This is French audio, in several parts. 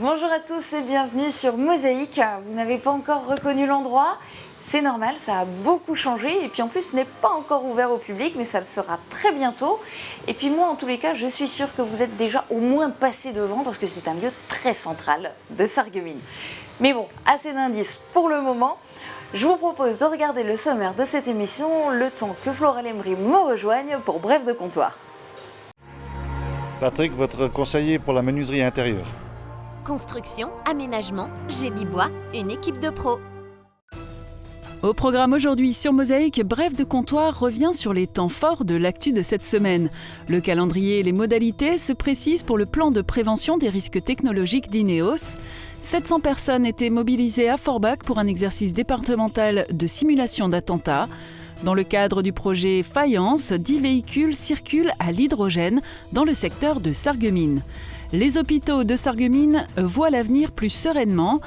Bonjour à tous et bienvenue sur Mosaïque. Vous n'avez pas encore reconnu l'endroit, c'est normal, ça a beaucoup changé et puis en plus ce n'est pas encore ouvert au public mais ça le sera très bientôt. Et puis moi en tous les cas je suis sûre que vous êtes déjà au moins passé devant parce que c'est un lieu très central de Sarreguemines. Mais bon, assez d'indices pour le moment. Je vous propose de regarder le sommaire de cette émission le temps que Flora Lemry me rejoigne pour Bref de comptoir. Patrick, votre conseiller pour la menuiserie intérieure. Construction, aménagement, génie bois, une équipe de pros. Au programme aujourd'hui sur Mosaïque, Bref de comptoir revient sur les temps forts de l'actu de cette semaine. Le calendrier et les modalités se précisent pour le plan de prévention des risques technologiques d'Ineos. 700 personnes étaient mobilisées à Forbach pour un exercice départemental de simulation d'attentats. Dans le cadre du projet Faïence, 10 véhicules circulent à l'hydrogène dans le secteur de Sarreguemines. Les hôpitaux de Sarreguemines voient l'avenir plus sereinement.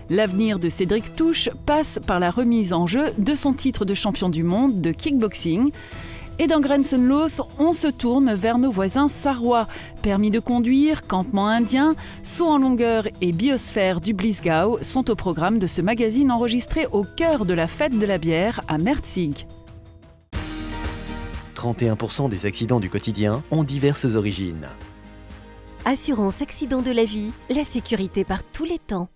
L'avenir de Cédric Touche passe par la remise en jeu de son titre de champion du monde de kickboxing. Et dans Grenzenlos, on se tourne vers nos voisins sarrois. Permis de conduire, campement indien, saut en longueur et biosphère du Bliesgau sont au programme de ce magazine enregistré au cœur de la fête de la bière à Merzig. 31% des accidents du quotidien ont diverses origines. Assurance accident de la vie, la sécurité par tous les temps.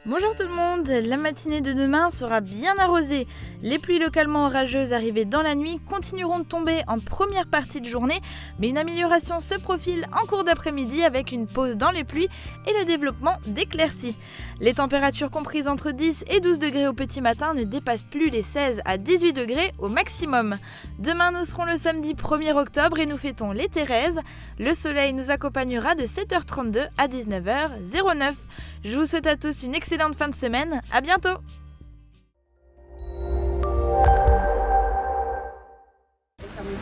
Bonjour tout le monde, la matinée de demain sera bien arrosée. Les pluies localement orageuses arrivées dans la nuit continueront de tomber en première partie de journée, mais une amélioration se profile en cours d'après-midi avec une pause dans les pluies et le développement d'éclaircies. Les températures comprises entre 10 et 12 degrés au petit matin ne dépassent plus les 16 à 18 degrés au maximum. Demain nous serons le samedi 1er octobre et nous fêtons les Thérèses. Le soleil nous accompagnera de 7h32 à 19h09. Je vous souhaite à tous une excellente fin de semaine, à bientôt!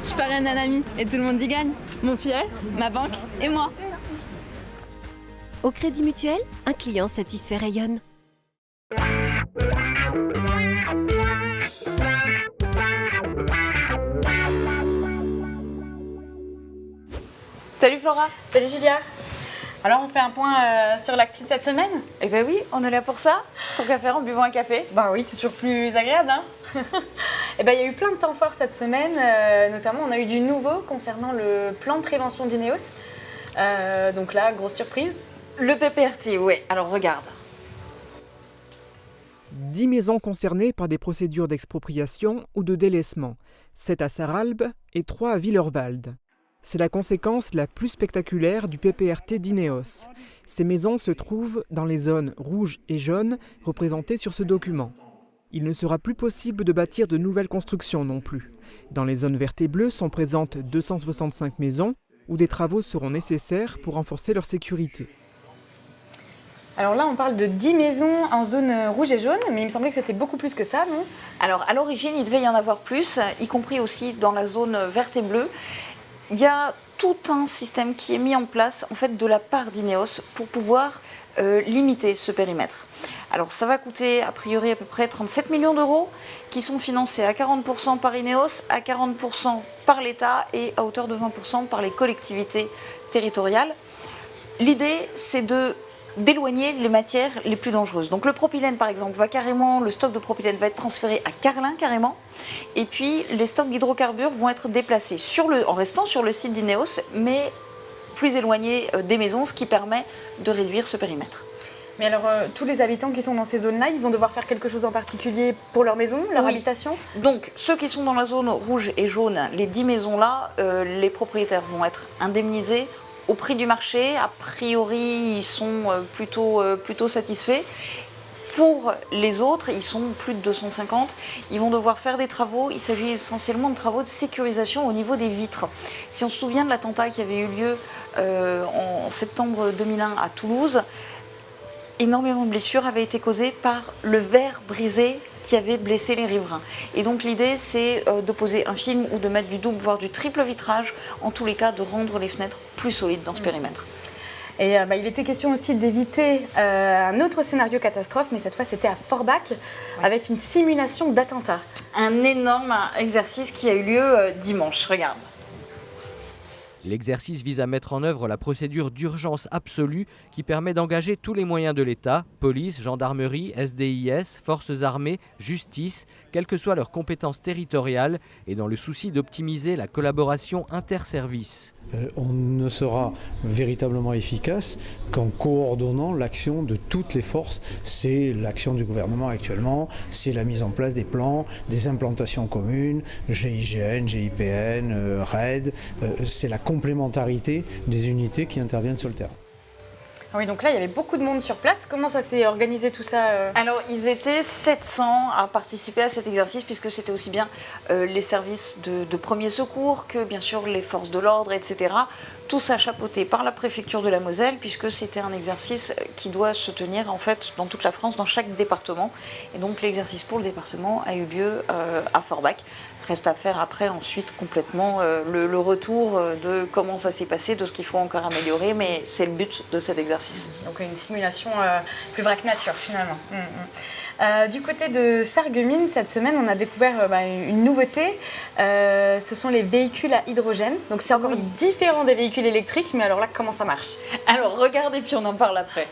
Je parraine un ami et tout le monde y gagne. Mon filleul, ma banque et moi. Au Crédit Mutuel, un client satisfait rayonne. Salut Flora. Salut Julia. Alors on fait un point sur l'actu de cette semaine? Eh ben oui, on est là pour ça. Tant qu'à faire en buvant un café. Bah oui, c'est toujours plus agréable, hein. Et ben il y a eu plein de temps forts cette semaine, notamment on a eu du nouveau concernant le plan de prévention d'Ineos. Donc là, grosse surprise. Le PPRT, oui. Alors regarde. 10 maisons concernées par des procédures d'expropriation ou de délaissement, 7 à Sarralbe et 3 à Villerwald. C'est la conséquence la plus spectaculaire du PPRT d'Ineos. Ces maisons se trouvent dans les zones rouges et jaunes représentées sur ce document. Il ne sera plus possible de bâtir de nouvelles constructions non plus. Dans les zones vertes et bleues sont présentes 265 maisons où des travaux seront nécessaires pour renforcer leur sécurité. Alors là, on parle de 10 maisons en zone rouge et jaune, mais il me semblait que c'était beaucoup plus que ça, non? Alors à l'origine, il devait y en avoir plus, y compris aussi dans la zone verte et bleue. Il y a tout un système qui est mis en place en fait de la part d'Ineos pour pouvoir limiter ce périmètre. Alors ça va coûter a priori à peu près 37 millions d'euros qui sont financés à 40% par Ineos, à 40% par l'État et à hauteur de 20% par les collectivités territoriales. L'idée c'est d'éloigner les matières les plus dangereuses. Donc le propylène par exemple le stock de propylène va être transféré à Carlin carrément, et puis les stocks d'hydrocarbures vont être déplacés en restant sur le site d'Ineos, mais plus éloignés des maisons, ce qui permet de réduire ce périmètre. Mais alors, tous les habitants qui sont dans ces zones-là, ils vont devoir faire quelque chose en particulier pour leur maison, leur habitation? Donc, ceux qui sont dans la zone rouge et jaune, les 10 maisons-là, les propriétaires vont être indemnisés au prix du marché. A priori, ils sont plutôt satisfaits. Pour les autres, ils sont plus de 250, ils vont devoir faire des travaux. Il s'agit essentiellement de travaux de sécurisation au niveau des vitres. Si on se souvient de l'attentat qui avait eu lieu en septembre 2001 à Toulouse, énormément de blessures avaient été causées par le verre brisé qui avait blessé les riverains. Et donc l'idée, c'est de poser un film ou de mettre du double, voire du triple vitrage, en tous les cas de rendre les fenêtres plus solides dans ce périmètre. Et il était question aussi d'éviter un autre scénario catastrophe, mais cette fois c'était à Forbach, avec une simulation d'attentat. Un énorme exercice qui a eu lieu dimanche, regarde. L'exercice vise à mettre en œuvre la procédure d'urgence absolue qui permet d'engager tous les moyens de l'État, police, gendarmerie, SDIS, forces armées, justice, quelles que soient leurs compétences territoriales, et dans le souci d'optimiser la collaboration interservices. On ne sera véritablement efficace qu'en coordonnant l'action de toutes les forces. C'est l'action du gouvernement actuellement, c'est la mise en place des plans, des implantations communes, GIGN, GIPN, RAID, c'est la complémentarité des unités qui interviennent sur le terrain. Ah oui, donc là, il y avait beaucoup de monde sur place. Comment ça s'est organisé tout ça Alors, ils étaient 700 à participer à cet exercice, puisque c'était aussi bien les services de premier secours que, bien sûr, les forces de l'ordre, etc. Tout ça chapeauté par la préfecture de la Moselle, puisque c'était un exercice qui doit se tenir, en fait, dans toute la France, dans chaque département. Et donc, l'exercice pour le département a eu lieu à Forbach. Reste à faire après, ensuite, complètement le retour de comment ça s'est passé, de ce qu'il faut encore améliorer, mais c'est le but de cet exercice. Donc une simulation plus vraie que nature, finalement. Du côté de Sarreguemines, cette semaine, on a découvert une nouveauté. Ce sont les véhicules à hydrogène. Donc c'est encore différent des véhicules électriques, mais alors là, comment ça marche? Alors, regarde et puis on en parle après.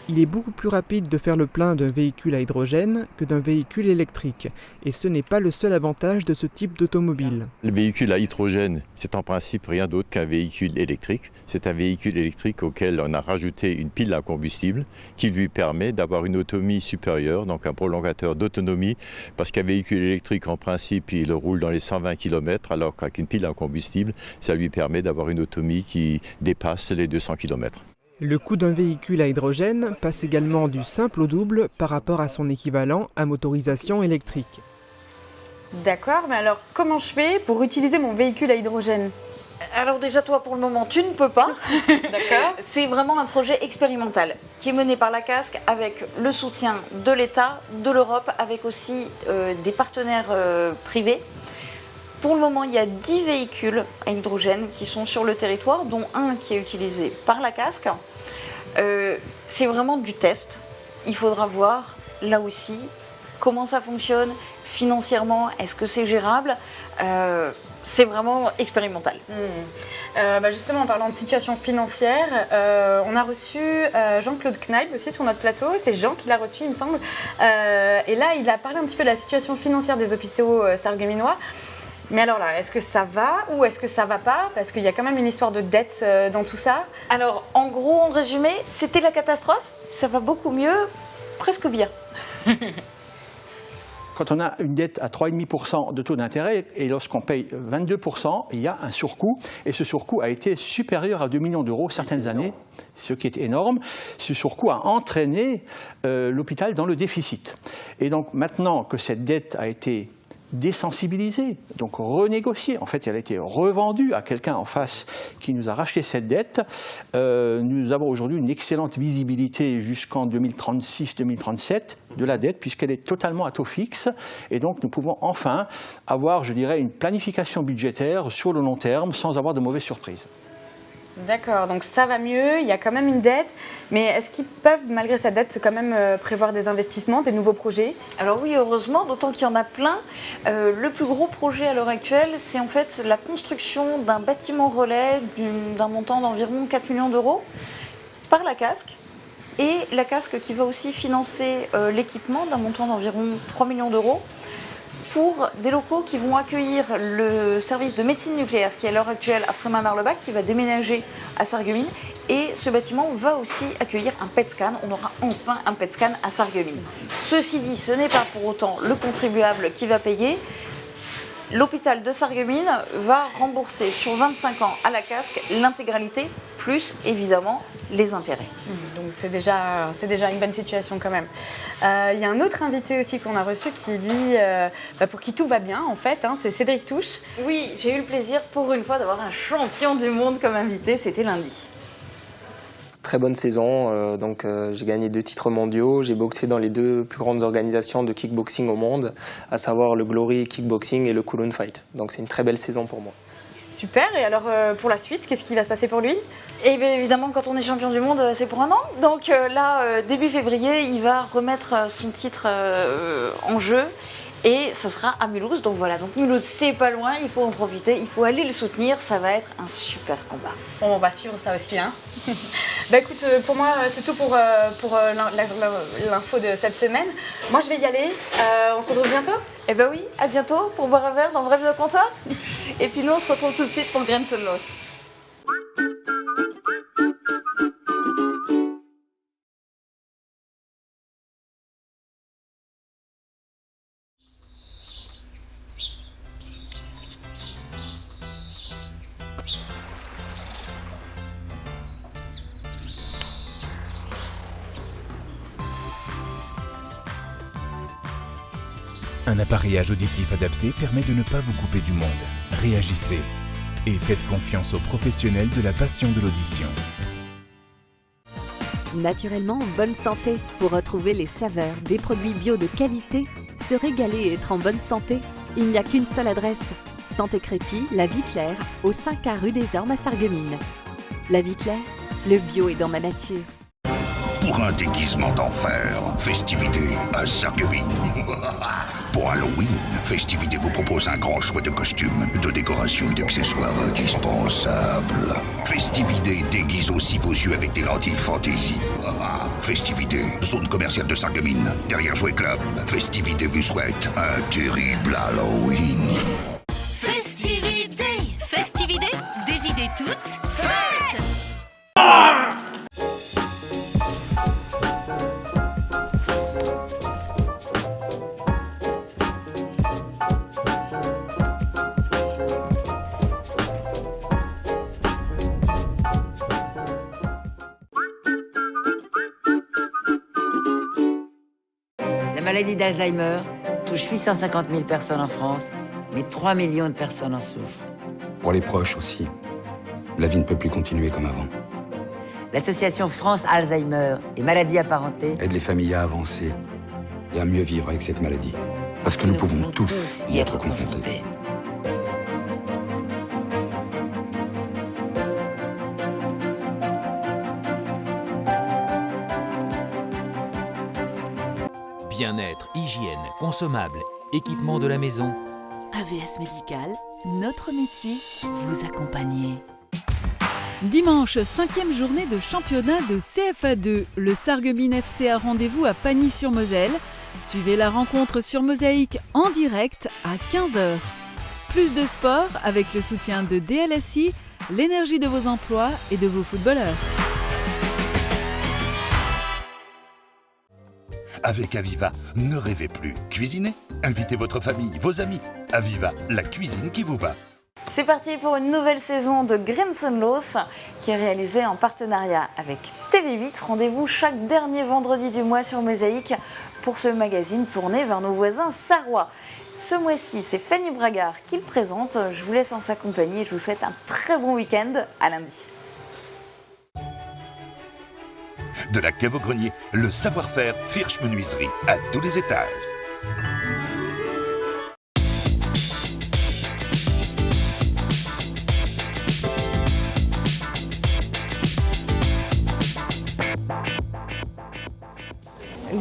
Il est beaucoup plus rapide de faire le plein d'un véhicule à hydrogène que d'un véhicule électrique. Et ce n'est pas le seul avantage de ce type d'automobile. Le véhicule à hydrogène, c'est en principe rien d'autre qu'un véhicule électrique. C'est un véhicule électrique auquel on a rajouté une pile à combustible qui lui permet d'avoir une autonomie supérieure, donc un prolongateur d'autonomie, parce qu'un véhicule électrique, en principe, il roule dans les 120 km, alors qu'avec une pile à combustible, ça lui permet d'avoir une autonomie qui dépasse les 200 km. Le coût d'un véhicule à hydrogène passe également du simple au double par rapport à son équivalent à motorisation électrique. D'accord, mais alors comment je fais pour utiliser mon véhicule à hydrogène? Alors déjà, toi, pour le moment, tu ne peux pas. D'accord. C'est vraiment un projet expérimental qui est mené par la Casques avec le soutien de l'État, de l'Europe, avec aussi des partenaires privés. Pour le moment, il y a 10 véhicules à hydrogène qui sont sur le territoire, dont un qui est utilisé par la Casques. C'est vraiment du test. Il faudra voir, là aussi, comment ça fonctionne financièrement. Est-ce que c'est gérable? C'est vraiment expérimental. Justement, en parlant de situation financière, on a reçu Jean-Claude Kneip aussi sur notre plateau. C'est Jean qui l'a reçu, il me semble. Et là, il a parlé un petit peu de la situation financière des hôpitaux sarregueminois. Mais alors là, est-ce que ça va ou est-ce que ça va pas? Parce qu'il y a quand même une histoire de dette dans tout ça. Alors, en gros, en résumé, c'était la catastrophe. Ça va beaucoup mieux, presque bien. Quand on a une dette à 3,5% de taux d'intérêt et lorsqu'on paye 22%, il y a un surcoût. Et ce surcoût a été supérieur à 2 millions d'euros certaines années, ce qui est énorme. Ce surcoût a entraîné l'hôpital dans le déficit. Et donc maintenant que cette dette a été désensibilisée, donc renégociée. En fait, elle a été revendue à quelqu'un en face qui nous a racheté cette dette. Nous avons aujourd'hui une excellente visibilité jusqu'en 2036-2037 de la dette, puisqu'elle est totalement à taux fixe. Et donc, nous pouvons enfin avoir, je dirais, une planification budgétaire sur le long terme sans avoir de mauvaises surprises. D'accord, donc ça va mieux, il y a quand même une dette, mais est-ce qu'ils peuvent, malgré cette dette, quand même prévoir des investissements, des nouveaux projets? Alors oui, heureusement, d'autant qu'il y en a plein. Le plus gros projet à l'heure actuelle, c'est en fait la construction d'un bâtiment relais d'un montant d'environ 4 millions d'euros par la Casques. Et la Casques qui va aussi financer l'équipement d'un montant d'environ 3 millions d'euros pour des locaux qui vont accueillir le service de médecine nucléaire qui est à l'heure actuelle à Frémin-Marlebach, qui va déménager à Sarreguemines. Et ce bâtiment va aussi accueillir un PET scan. On aura enfin un PET scan à Sarreguemines. Ceci dit, ce n'est pas pour autant le contribuable qui va payer. L'hôpital de Sarreguemines va rembourser sur 25 ans à la Casques l'intégralité, plus évidemment les intérêts. Donc c'est déjà une bonne situation quand même. Il y a un autre invité aussi qu'on a reçu qui, lui, pour qui tout va bien en fait, c'est Cédric Touche. Oui, j'ai eu le plaisir pour une fois d'avoir un champion du monde comme invité, c'était lundi. Très bonne saison, j'ai gagné 2 titres mondiaux, j'ai boxé dans les 2 plus grandes organisations de kickboxing au monde, à savoir le Glory Kickboxing et le Kowloon Fight. Donc c'est une très belle saison pour moi. Super, et alors pour la suite, qu'est-ce qui va se passer pour lui? Et bien évidemment, quand on est champion du monde, c'est pour un an. Donc là, début février, il va remettre son titre en jeu Et ça sera à Mulhouse. Donc voilà, donc Mulhouse, c'est pas loin, il faut en profiter, il faut aller le soutenir. Ça va être un super combat. Bon, on va suivre ça aussi. Hein. Bah écoute, pour moi, c'est tout pour l'info de cette semaine. Moi, je vais y aller. On se retrouve bientôt. Eh ben oui, à bientôt pour boire un verre dans Bref de comptoir. Et puis nous, on se retrouve tout de suite pour Grenzen Los. Un appareillage auditif adapté permet de ne pas vous couper du monde. Réagissez et faites confiance aux professionnels de la passion de l'audition. Naturellement en bonne santé, pour retrouver les saveurs des produits bio de qualité, se régaler et être en bonne santé, il n'y a qu'une seule adresse. Santé Crépy, La Vie Claire, au 5A rue des Ormes à Sarreguemines. La Vie Claire, le bio est dans ma nature. Pour un déguisement d'enfer, Festivité à Sarreguemines. Pour Halloween, Festivité vous propose un grand choix de costumes, de décorations et d'accessoires indispensables. Festivité déguise aussi vos yeux avec des lentilles fantaisie. Festivité, zone commerciale de Sarreguemines, derrière Jouet Club. Festivité vous souhaite un terrible Halloween. Festivité, Festivité, des idées toutes faites. La maladie d'Alzheimer touche 850 000 personnes en France, mais 3 millions de personnes en souffrent. Pour les proches aussi. La vie ne peut plus continuer comme avant. L'association France Alzheimer et maladies apparentées Aide les familles à avancer et à mieux vivre avec cette maladie. Parce que nous pouvons tous y être confrontés. Bien-être, hygiène, consommables, équipement de la maison. AVS Médical, notre métier, vous accompagner. Dimanche, 5e journée de championnat de CFA2. Le Sarreguemines FC a rendez-vous à Pagny-sur-Moselle. Suivez la rencontre sur Mosaïque en direct à 15h. Plus de sport avec le soutien de DLSI, l'énergie de vos emplois et de vos footballeurs. Avec Aviva, ne rêvez plus. Cuisinez. Invitez votre famille, vos amis. Aviva, la cuisine qui vous va. C'est parti pour une nouvelle saison de Grenzen Los qui est réalisée en partenariat avec TV8. Rendez-vous chaque dernier vendredi du mois sur Mosaïque pour ce magazine tourné vers nos voisins sarrois. Ce mois-ci, c'est Fanny Bragard qui le présente. Je vous laisse en sa compagnie et je vous souhaite un très bon week-end. À lundi. De la cave au grenier, le savoir-faire Firsch Menuiserie à tous les étages.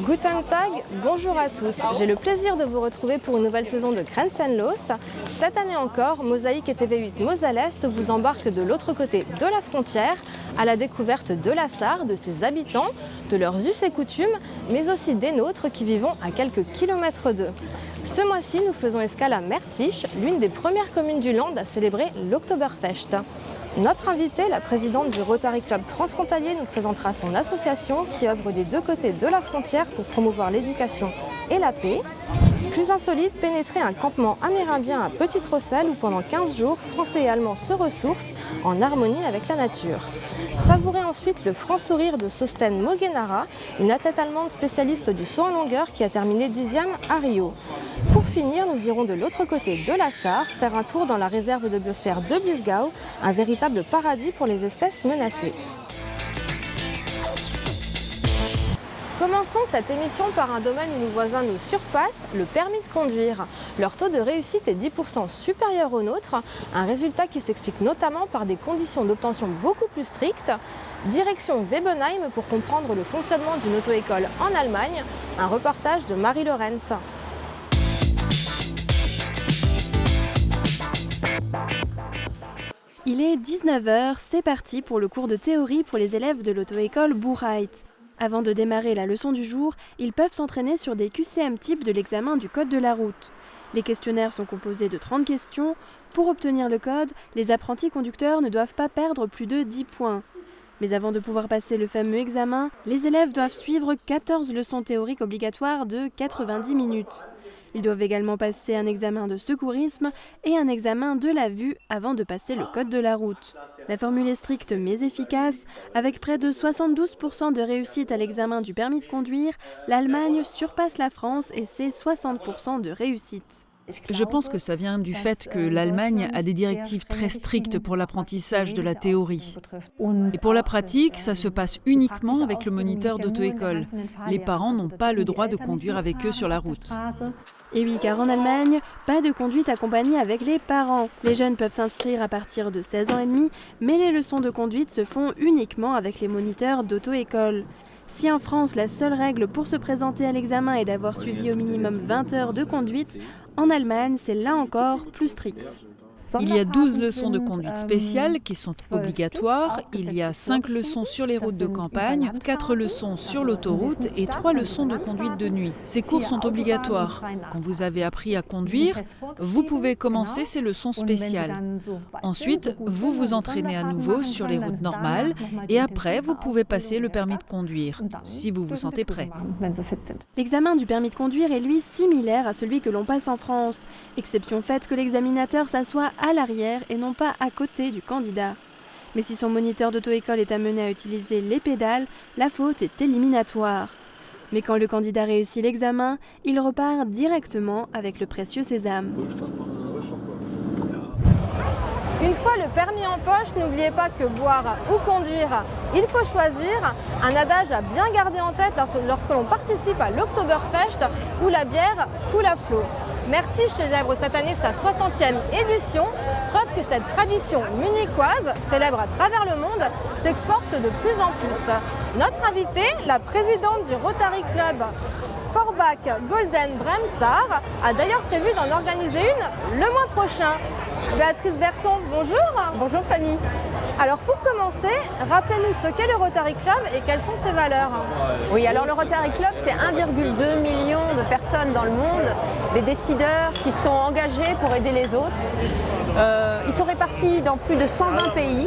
Guten Tag, bonjour à tous. J'ai le plaisir de vous retrouver pour une nouvelle saison de Grenzen Los. Cette année encore, Mosaïque et TV8 Moselle Est vous embarquent de l'autre côté de la frontière à la découverte de la Sarre, de ses habitants, de leurs us et coutumes, mais aussi des nôtres qui vivons à quelques kilomètres d'eux. Ce mois-ci, nous faisons escale à Mertisch, l'une des premières communes du Land à célébrer l'Oktoberfest. Notre invitée, la présidente du Rotary Club transfrontalier, nous présentera son association qui œuvre des deux côtés de la frontière pour promouvoir l'éducation et la paix. Plus insolite, pénétrer un campement amérindien à Petite-Rosselle où pendant 15 jours, Français et Allemands se ressourcent en harmonie avec la nature. Savourez ensuite le franc sourire de Sosten Mogenara, une athlète allemande spécialiste du saut en longueur qui a terminé 10e à Rio. Pour finir, nous irons de l'autre côté de la Sarre, faire un tour dans la réserve de biosphère de Bisgau, un véritable paradis pour les espèces menacées. Commençons cette émission par un domaine où nos voisins nous surpassent, le permis de conduire. Leur taux de réussite est 10% supérieur au nôtre, un résultat qui s'explique notamment par des conditions d'obtention beaucoup plus strictes. Direction Webenheim pour comprendre le fonctionnement d'une auto-école en Allemagne, un reportage de Marie Lorenz. Il est 19h, c'est parti pour le cours de théorie pour les élèves de l'auto-école Bourrait. Avant de démarrer la leçon du jour, ils peuvent s'entraîner sur des QCM type de l'examen du code de la route. Les questionnaires sont composés de 30 questions. Pour obtenir le code, les apprentis conducteurs ne doivent pas perdre plus de 10 points. Mais avant de pouvoir passer le fameux examen, les élèves doivent suivre 14 leçons théoriques obligatoires de 90 minutes. Ils doivent également passer un examen de secourisme et un examen de la vue avant de passer le code de la route. La formule est stricte mais efficace. Avec près de 72% de réussite à l'examen du permis de conduire, l'Allemagne surpasse la France et ses 60% de réussite. Je pense que ça vient du fait que l'Allemagne a des directives très strictes pour l'apprentissage de la théorie. Et pour la pratique, ça se passe uniquement avec le moniteur d'auto-école. Les parents n'ont pas le droit de conduire avec eux sur la route. Et oui, car en Allemagne, pas de conduite accompagnée avec les parents. Les jeunes peuvent s'inscrire à partir de 16 ans et demi, mais les leçons de conduite se font uniquement avec les moniteurs d'auto-école. Si en France, la seule règle pour se présenter à l'examen est d'avoir suivi au minimum 20 heures de conduite, en Allemagne, c'est là encore plus strict. Il y a 12 leçons de conduite spéciale qui sont obligatoires. Il y a 5 leçons sur les routes de campagne, 4 leçons sur l'autoroute et 3 leçons de conduite de nuit. Ces cours sont obligatoires. Quand vous avez appris à conduire, vous pouvez commencer ces leçons spéciales. Ensuite, vous vous entraînez à nouveau sur les routes normales et après, vous pouvez passer le permis de conduire, si vous vous sentez prêt. L'examen du permis de conduire est lui similaire à celui que l'on passe en France, exception faite que l'examinateur s'assoit à l'arrière et non pas à côté du candidat. Mais si son moniteur d'auto-école est amené à utiliser les pédales, la faute est éliminatoire. Mais quand le candidat réussit l'examen, il repart directement avec le précieux sésame. Une fois le permis en poche, n'oubliez pas que boire ou conduire, il faut choisir. Un adage à bien garder en tête lorsque l'on participe à l'Oktoberfest où la bière coule à flot. Merci célèbre cette année sa 60e édition, preuve que cette tradition munichoise, célèbre à travers le monde, s'exporte de plus en plus. Notre invitée, la présidente du Rotary Club Forbach Golden Bremsar, a d'ailleurs prévu d'en organiser une le mois prochain. Béatrice Berton, bonjour. Bonjour Fanny. Alors pour commencer, rappelez-nous ce qu'est le Rotary Club et quelles sont ses valeurs. Oui, alors le Rotary Club, c'est 1,2 million de personnes dans le monde, des décideurs qui sont engagés pour aider les autres. Ils sont répartis dans plus de 120 pays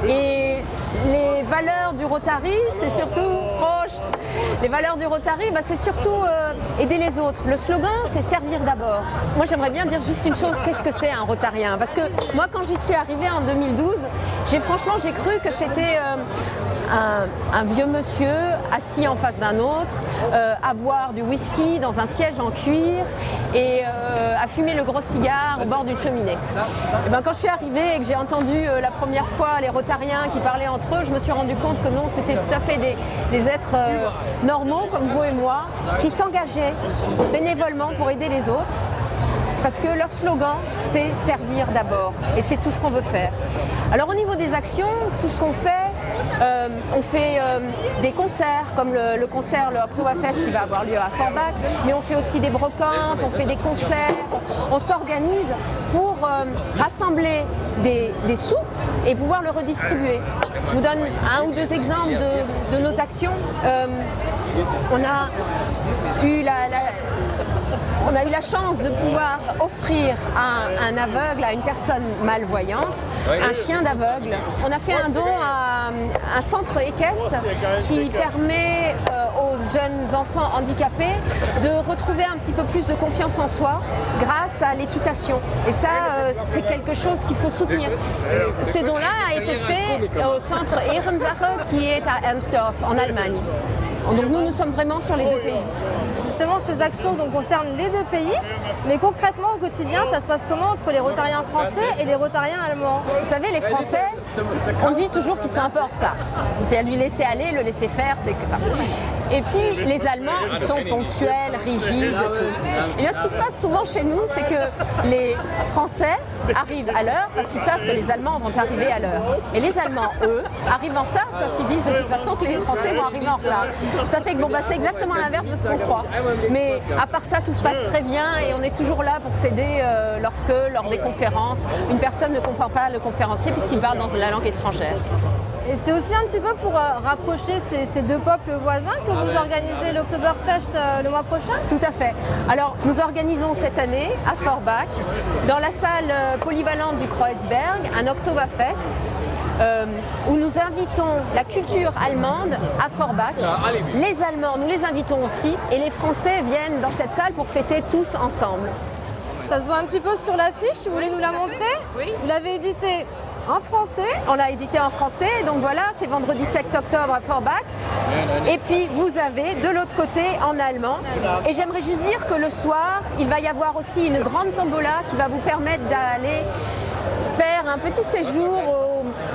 et les valeurs du Rotary, c'est surtout les valeurs du Rotary, c'est surtout aider les autres. Le slogan, c'est servir d'abord. Moi, j'aimerais bien dire juste une chose, qu'est-ce que c'est un rotarien? Parce que moi, quand j'y suis arrivée en 2012, j'ai cru que c'était un vieux monsieur assis en face d'un autre, à boire du whisky dans un siège en cuir et à fumer le gros cigare au bord d'une cheminée. Et quand je suis arrivée et que j'ai entendu la première fois les rotariens qui parlaient entre eux, je me suis rendu compte que non, c'était tout à fait des êtres normaux comme vous et moi, qui s'engageaient bénévolement pour aider les autres. Parce que leur slogan, c'est servir d'abord. Et c'est tout ce qu'on veut faire. Alors au niveau des actions, tout ce qu'on fait, on fait des concerts, comme le concert, le Oktoberfest qui va avoir lieu à Forbach, mais on fait aussi des brocantes, on fait des concerts, on s'organise pour rassembler des sous et pouvoir le redistribuer. Je vous donne un ou deux exemples de nos actions. On a eu la chance de pouvoir offrir à un aveugle, à une personne malvoyante, un chien d'aveugle. On a fait un don à un centre équestre qui permet aux jeunes enfants handicapés de retrouver un petit peu plus de confiance en soi grâce à l'équitation. Et ça, c'est quelque chose qu'il faut soutenir. Ce don-là a été fait au centre Ehrensache qui est à Ensdorf, en Allemagne. Donc nous sommes vraiment sur les deux pays. Justement, ces actions concernent les deux pays, mais concrètement au quotidien, ça se passe comment entre les rotariens français et les rotariens allemands? Vous savez, les Français, on dit toujours qu'ils sont un peu en retard. C'est à lui laisser aller, le laisser faire, c'est que ça. Et puis les Allemands, ils sont ponctuels, rigides, tout. Et là, ce qui se passe souvent chez nous, c'est que les Français arrivent à l'heure parce qu'ils savent que les Allemands vont arriver à l'heure. Et les Allemands, eux, arrivent en retard parce qu'ils disent de toute façon que les Français vont arriver en retard. Ça fait que c'est exactement l'inverse de ce qu'on croit. Mais à part ça, tout se passe très bien et on est toujours là pour s'aider lorsque, lors des conférences, une personne ne comprend pas le conférencier puisqu'il parle dans la langue étrangère. Et c'est aussi un petit peu pour rapprocher ces deux peuples voisins que vous organisez l'Oktoberfest le mois prochain? Tout à fait. Alors, nous organisons cette année à Forbach, dans la salle polyvalente du Kreuzberg, un Oktoberfest où nous invitons la culture allemande à Forbach. Les Allemands, nous les invitons aussi et les Français viennent dans cette salle pour fêter tous ensemble. Ça se voit un petit peu sur l'affiche, vous voulez nous la montrer? Oui. Vous l'avez édité en français? On l'a édité en français, donc voilà, c'est vendredi 7 octobre à Forbach. Et puis vous avez de l'autre côté en allemand. Et j'aimerais juste dire que le soir, il va y avoir aussi une grande tombola qui va vous permettre d'aller faire un petit séjour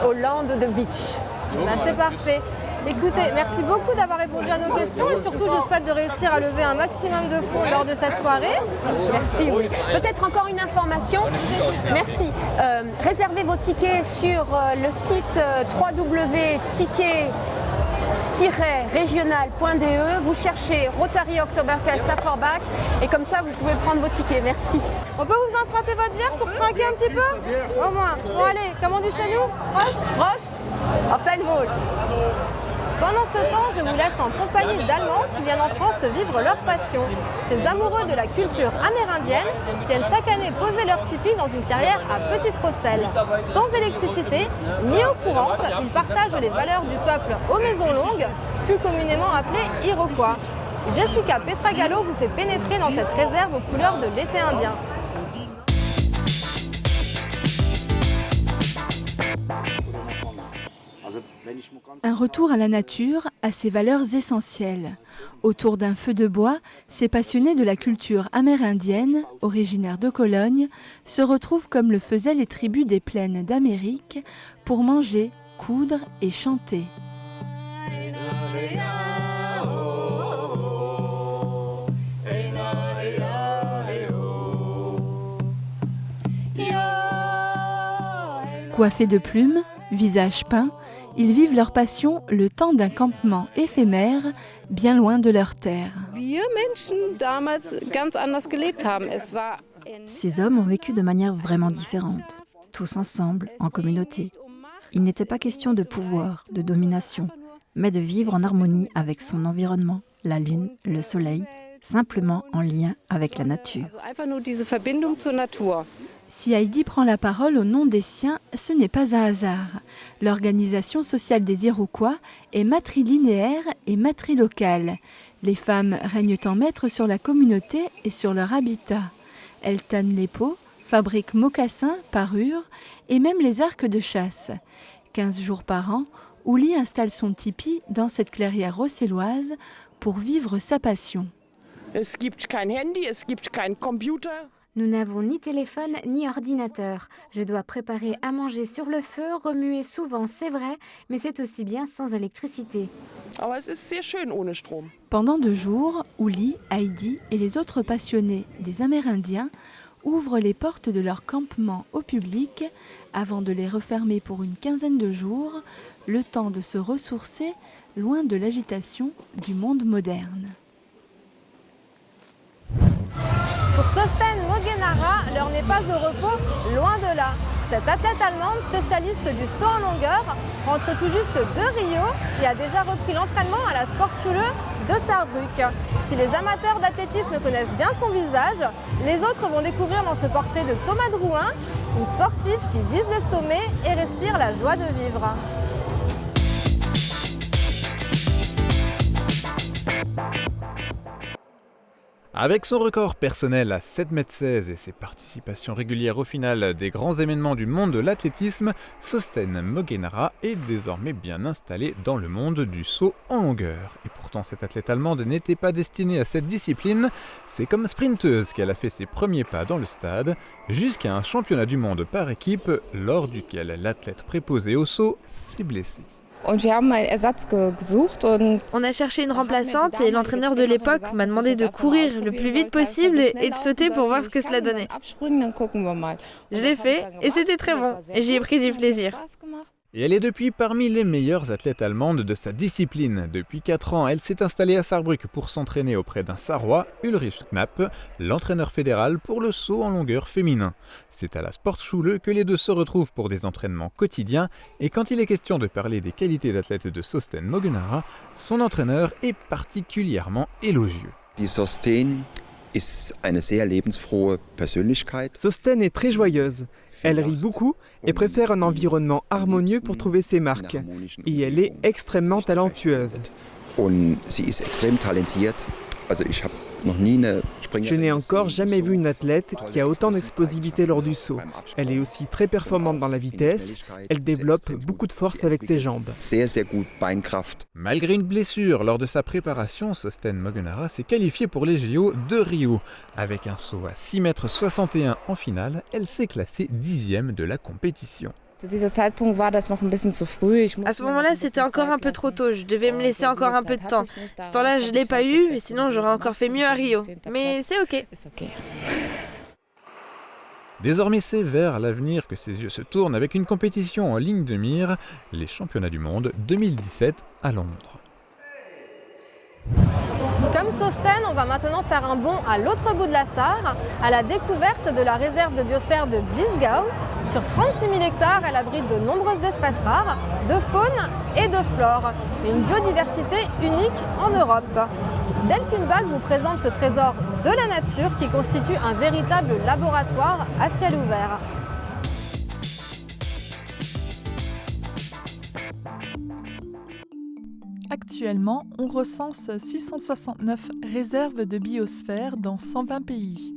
au Land de Beach. Bah, c'est parfait. Écoutez, merci beaucoup d'avoir répondu à nos questions et surtout je souhaite de réussir à lever un maximum de fonds lors de cette soirée. Merci. Oui. Peut-être encore une information. Merci. Réservez vos tickets sur le site www.ticket-régional.de. Vous cherchez Rotary Oktoberfest à Forbach et comme ça vous pouvez prendre vos tickets. Merci. On peut vous emprunter votre bière pour trinquer un petit peu? Au moins. Bon allez, comme on dit chez nous, Prost, auf dein Wohl. Pendant ce temps, je vous laisse en compagnie d'Allemands qui viennent en France vivre leur passion. Ces amoureux de la culture amérindienne viennent chaque année poser leur tipi dans une clairière à Petite Rosselle. Sans électricité ni eau courante, ils partagent les valeurs du peuple aux maisons longues, plus communément appelées Iroquois. Jessica Petragallo vous fait pénétrer dans cette réserve aux couleurs de l'été indien. Un retour à la nature, à ses valeurs essentielles. Autour d'un feu de bois, ces passionnés de la culture amérindienne, originaires de Cologne, se retrouvent comme le faisaient les tribus des plaines d'Amérique pour manger, coudre et chanter. Coiffés de plumes, visage peint, ils vivent leur passion le temps d'un campement éphémère, bien loin de leur terre. Ces hommes ont vécu de manière vraiment différente, tous ensemble, en communauté. Il n'était pas question de pouvoir, de domination, mais de vivre en harmonie avec son environnement, la lune, le soleil, simplement en lien avec la nature. Si Heidi prend la parole au nom des siens, ce n'est pas un hasard. L'organisation sociale des Iroquois est matrilinéaire et matrilocale. Les femmes règnent en maître sur la communauté et sur leur habitat. Elles tannent les peaux, fabriquent mocassins, parures et même les arcs de chasse. 15 jours par an, Uli installe son tipi dans cette clairière rosselloise pour vivre sa passion. Nous n'avons ni téléphone ni ordinateur. Je dois préparer à manger sur le feu, remuer souvent, c'est vrai, mais c'est aussi bien sans électricité. Pendant 2 jours, Uli, Heidi et les autres passionnés des Amérindiens ouvrent les portes de leur campement au public avant de les refermer pour une quinzaine de jours, le temps de se ressourcer loin de l'agitation du monde moderne. Pour Sosten Mogenara, l'heure n'est pas au repos, loin de là. Cette athlète allemande, spécialiste du saut en longueur, rentre tout juste de Rio et a déjà repris l'entraînement à la Sportschule de Saarbrück. Si les amateurs d'athlétisme connaissent bien son visage, les autres vont découvrir dans ce portrait de Thomas Drouin, une sportive qui vise les sommets et respire la joie de vivre. Avec son record personnel à 7,16 m et ses participations régulières au final des grands événements du monde de l'athlétisme, Sosten Mogenara est désormais bien installée dans le monde du saut en longueur. Et pourtant, cette athlète allemande n'était pas destinée à cette discipline. C'est comme sprinteuse qu'elle a fait ses premiers pas dans le stade, jusqu'à un championnat du monde par équipe, lors duquel l'athlète préposé au saut s'est blessé. On a cherché une remplaçante et l'entraîneur de l'époque m'a demandé de courir le plus vite possible et de sauter pour voir ce que cela donnait. Je l'ai fait et c'était très bon et j'y ai pris du plaisir. Et elle est depuis parmi les meilleures athlètes allemandes de sa discipline. Depuis 4 ans, elle s'est installée à Saarbrück pour s'entraîner auprès d'un Sarrois, Ulrich Knapp, l'entraîneur fédéral pour le saut en longueur féminin. C'est à la Sportschule que les deux se retrouvent pour des entraînements quotidiens et quand il est question de parler des qualités d'athlète de Sosten Mogenara, son entraîneur est particulièrement élogieux. Sosten est très joyeuse. Elle rit beaucoup et préfère un environnement harmonieux pour trouver ses marques. Et elle est extrêmement talentueuse. Je n'ai encore jamais vu une athlète qui a autant d'explosivité lors du saut. Elle est aussi très performante dans la vitesse. Elle développe beaucoup de force avec ses jambes. Malgré une blessure lors de sa préparation, Sosten Mogenara s'est qualifiée pour les JO de Rio. Avec un saut à 6,61 m en finale, elle s'est classée 10e de la compétition. À ce moment-là, c'était encore un peu trop tôt. Je devais me laisser encore un peu de temps. Ce temps-là, je ne l'ai pas eu, et sinon j'aurais encore fait mieux à Rio. Mais c'est ok. Désormais, c'est vers l'avenir que ses yeux se tournent avec une compétition en ligne de mire, les Championnats du Monde 2017 à Londres. Comme Sosten, on va maintenant faire un bond à l'autre bout de la Sarre, à la découverte de la réserve de biosphère de Bliesgau. Sur 36 000 hectares, elle abrite de nombreuses espèces rares, de faune et de flore, et une biodiversité unique en Europe. Delphine Bach vous présente ce trésor de la nature qui constitue un véritable laboratoire à ciel ouvert. Actuellement, on recense 669 réserves de biosphère dans 120 pays.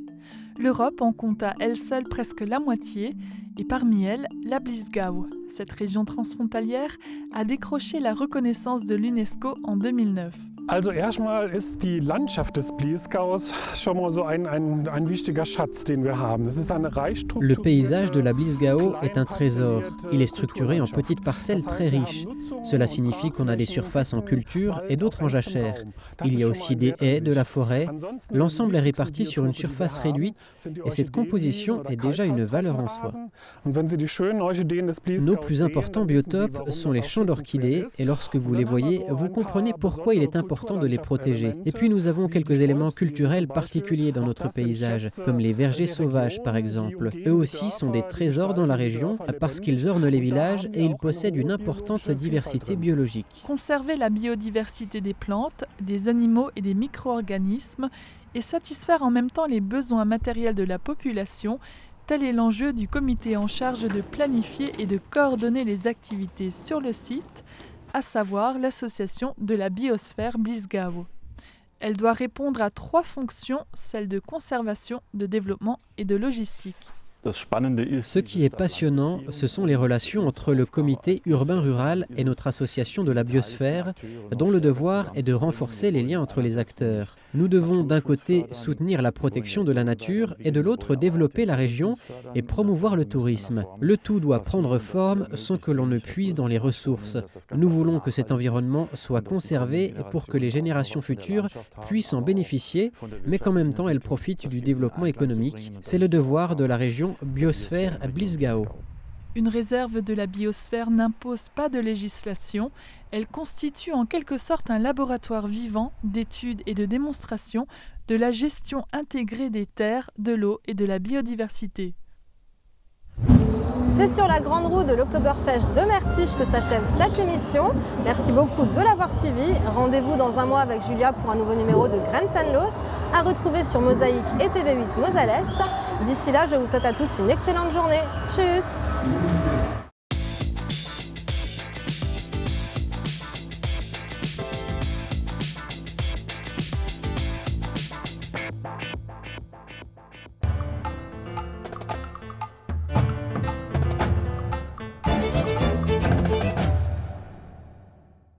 L'Europe en compte à elle seule presque la moitié, et parmi elles, la Bliesgau. Cette région transfrontalière a décroché la reconnaissance de l'UNESCO en 2009. Also erstmal ist die Landschaft des Bliesgaus schon mal so ein wichtiger Schatz, den wir haben. Es ist eine reich strukturierte. Le paysage de la Bliesgau est un trésor. Il est structuré en petites parcelles très riches. Cela signifie qu'on a des surfaces en culture et d'autres en jachère. Il y a aussi des haies, de la forêt. L'ensemble est réparti sur une surface réduite et cette composition est déjà une valeur en soi. Nos plus importants biotopes sont les champs d'orchidées et lorsque vous les voyez, vous comprenez pourquoi il est important de les protéger. Et puis nous avons quelques éléments culturels particuliers dans notre paysage, comme les vergers sauvages par exemple. Eux aussi sont des trésors dans la région parce qu'ils ornent les villages et ils possèdent une importante diversité biologique. Conserver la biodiversité des plantes, des animaux et des micro-organismes et satisfaire en même temps les besoins matériels de la population, tel est l'enjeu du comité en charge de planifier et de coordonner les activités sur le site, à savoir l'association de la biosphère Bliesgau. Elle doit répondre à 3 fonctions, celles de conservation, de développement et de logistique. Ce qui est passionnant, ce sont les relations entre le comité urbain-rural et notre association de la biosphère, dont le devoir est de renforcer les liens entre les acteurs. Nous devons d'un côté soutenir la protection de la nature et de l'autre développer la région et promouvoir le tourisme. Le tout doit prendre forme sans que l'on ne puise dans les ressources. Nous voulons que cet environnement soit conservé pour que les générations futures puissent en bénéficier, mais qu'en même temps elles profitent du développement économique. C'est le devoir de la région Biosphère Bliesgau. Une réserve de la biosphère n'impose pas de législation. Elle constitue en quelque sorte un laboratoire vivant d'études et de démonstrations de la gestion intégrée des terres, de l'eau et de la biodiversité. C'est sur la grande roue de l'Oktoberfest de Mertisch que s'achève cette émission. Merci beaucoup de l'avoir suivi. Rendez-vous dans un mois avec Julia pour un nouveau numéro de Grenzenlos, à retrouver sur Mosaïque et TV8 Moselle Est. D'ici là, je vous souhaite à tous une excellente journée. Tchuss!